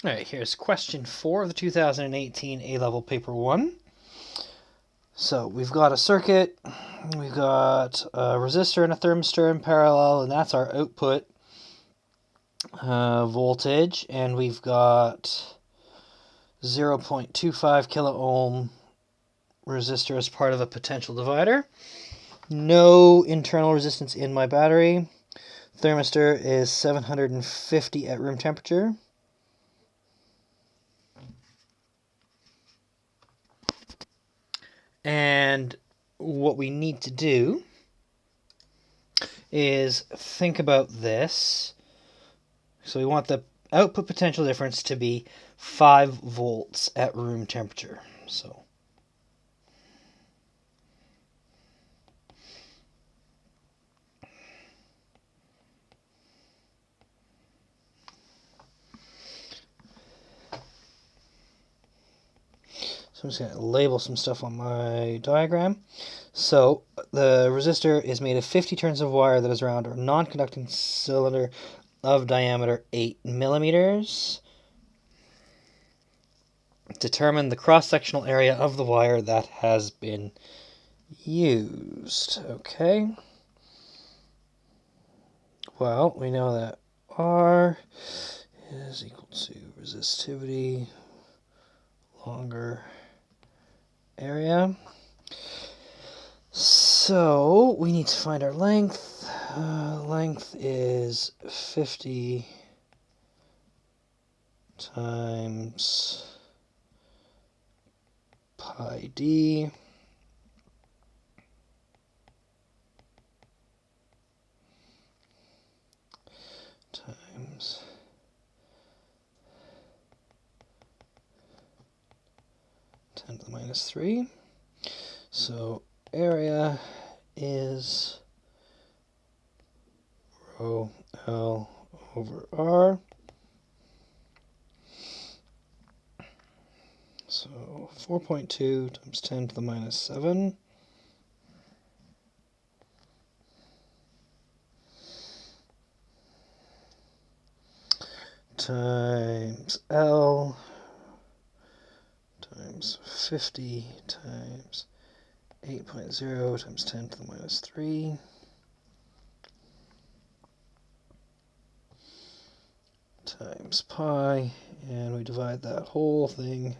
All right, here's question 4 of the 2018 A-Level Paper 1. So we've got a circuit, we've got a resistor and a thermistor in parallel, and that's our output voltage, and we've got 0.25 kilo ohm resistor as part of a potential divider. No internal resistance in my battery. Thermistor is 750 at room temperature. And what we need to do is think about this. So we want the output potential difference to be 5 volts at room temperature. So I'm just going to label some stuff on my diagram. So the resistor is made of 50 turns of wire that is around a non-conducting cylinder of diameter 8 millimeters. Determine the cross-sectional area of the wire that has been used. Okay. Well, we know that R is equal to resistivity longer area. So we need to find our length. Length is 50 times pi d times 10 to the minus 3. So area is rho L over R. So 4.2 times 10 to the minus 7. Times L times 50 times 8.0 times 10 to the minus 3 times pi, and we divide that whole thing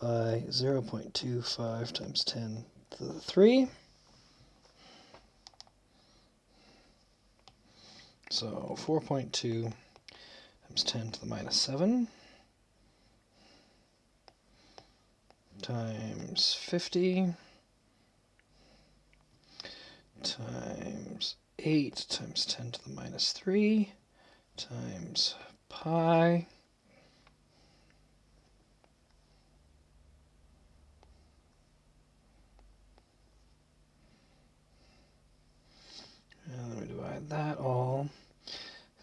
by 0.25 times 10 to the 3. So 4.2 times 10 to the minus 7 times 50 times 8 times 10 to the minus 3 times pi. And then we divide that all.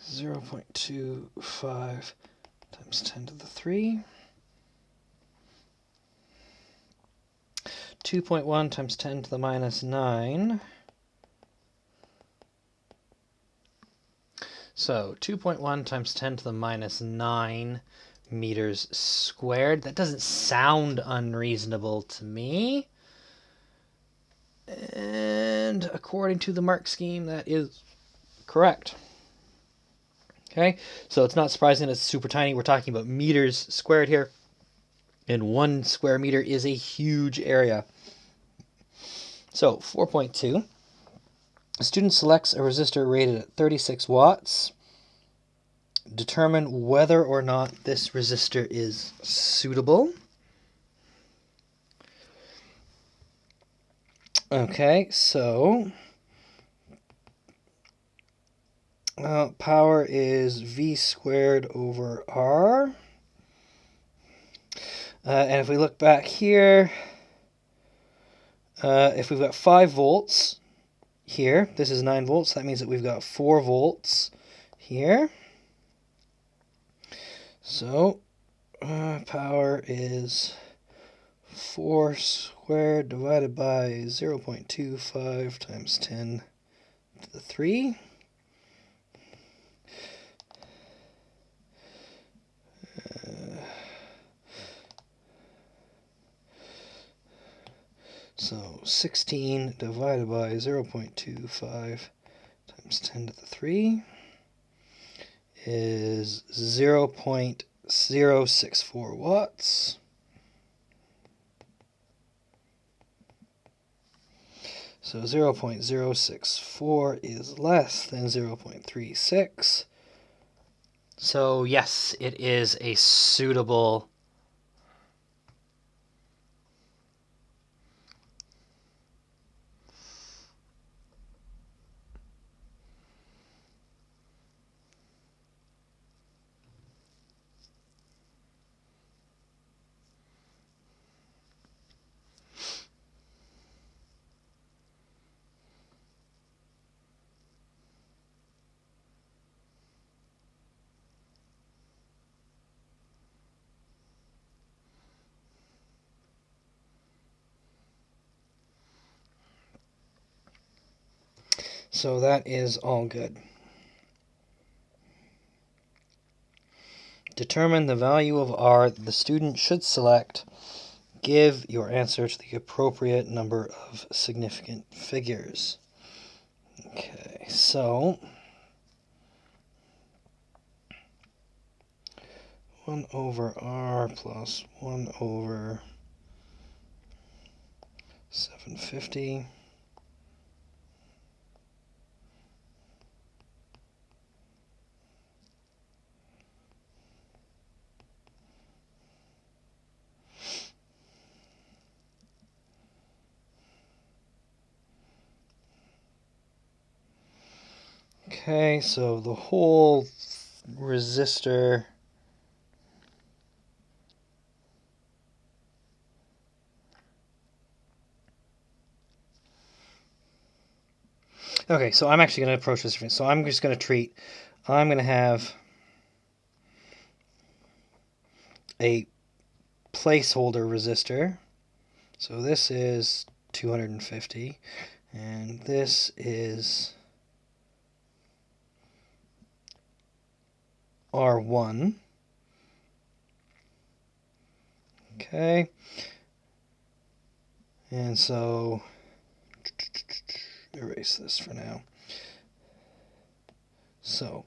0.25 times 10 to the 3. 2.1 times 10 to the minus 9. So 2.1 times 10 to the minus 9 meters squared. That doesn't sound unreasonable to me. And according to the mark scheme, that is correct. Okay, so it's not surprising it's super tiny. We're talking about meters squared here. And 1 square meter is a huge area. So 4.2. A student selects a resistor rated at 36 watts. Determine whether or not this resistor is suitable. Okay, so power is V squared over R. And if we look back here, if we've got 5 volts here, this is 9 volts, that means that we've got 4 volts here. So power is 4 squared divided by 0.25 times 10 to the 3. So 16 divided by 0.25 times 10 to the 3 is 0.064 watts. So 0.064 is less than 0.36. So yes, it is a suitable So that is all good. Determine the value of R that the student should select. Give your answer to the appropriate number of significant figures. Okay, so 1 over R plus 1 over 750. Okay, so the whole resistor okay, so I'm actually going to approach this differently. So I'm just going to I'm going to have a placeholder resistor. So this is 250, and this is R1. Okay, and so erase this for now. So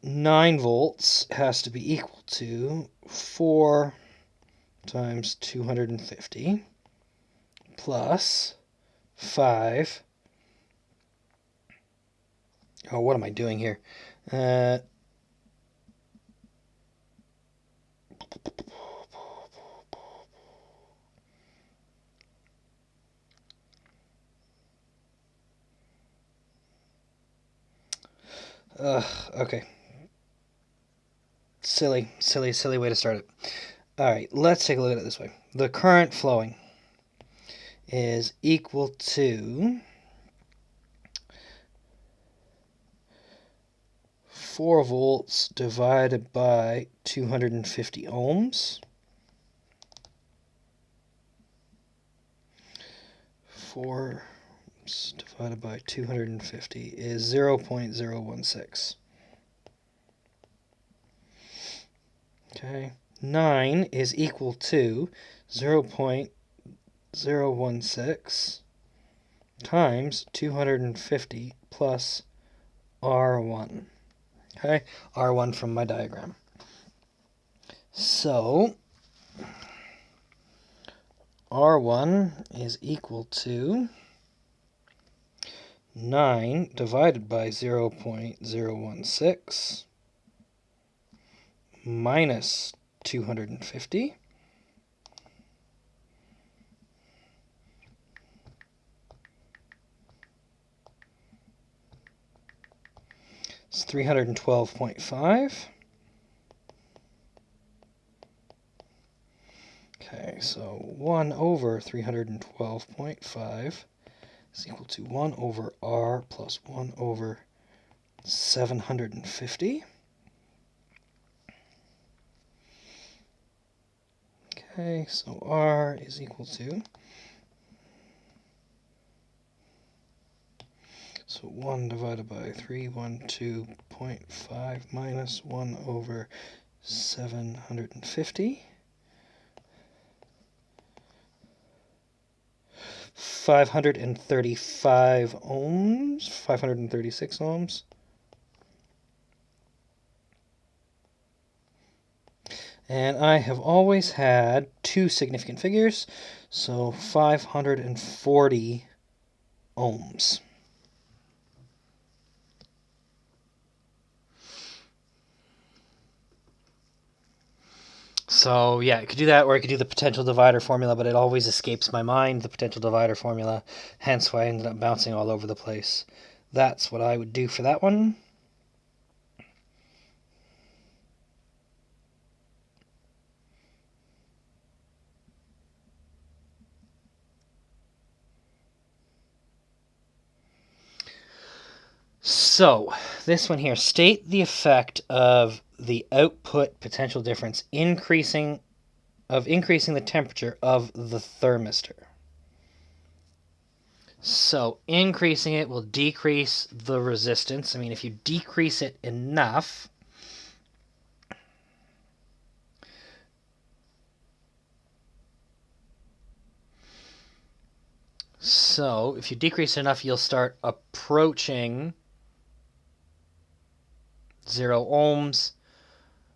9 volts has to be equal to 4 times 250 plus 5. Oh, what am I doing here? Okay. Silly way to start it. Alright, let's take a look at it this way. The current flowing is equal to 4 volts divided by 250 ohms. 4 divided by 250 is 0.016. Okay, 9 is equal to 0.016 times 250 plus R1. Okay, R1 from my diagram. So R1 is equal to 9 divided by 0.016 minus 250. It's 312.5. Okay, so 1 over 312.5 is equal to 1 over R plus 1 over 750. Okay, so R is equal to, so 1 divided by 312.5 minus 1 over 750. 535 ohms, 536 ohms. And I have always had two significant figures, so 540 ohms. So yeah, I could do that, or I could do the potential divider formula, but it always escapes my mind, the potential divider formula, hence why I ended up bouncing all over the place. That's what I would do for that one. So, this one here, state the effect of the output potential difference increasing the temperature of the thermistor. So, increasing it will decrease the resistance. I mean, if you decrease it enough, so if you decrease it enough, you'll start approaching 0 ohms.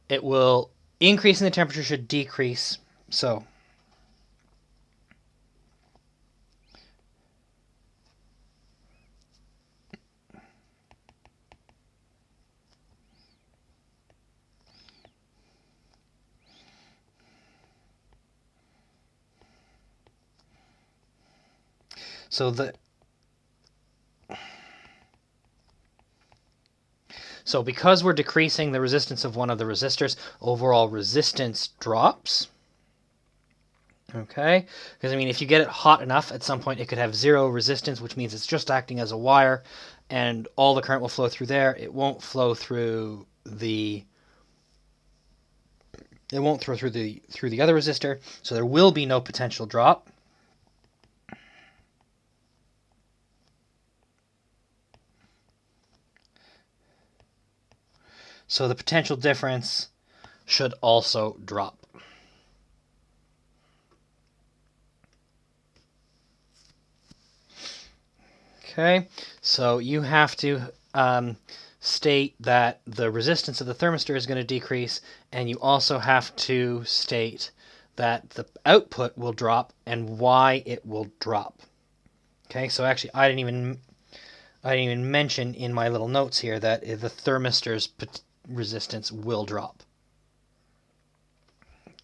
It will increasing the temperature should decrease. So So because we're decreasing the resistance of one of the resistors, overall resistance drops. Okay, because I mean, if you get it hot enough, at some point it could have 0 resistance, which means it's just acting as a wire, and all the current will flow through there. It won't flow through the other resistor, so there will be no potential drop. So the potential difference should also drop. Okay, so you have to state that the resistance of the thermistor is going to decrease, and you also have to state that the output will drop and why it will drop. Okay, so actually I didn't even mention in my little notes here that the thermistor's resistance will drop.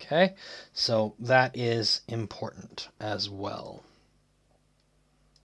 Okay, so that is important as well.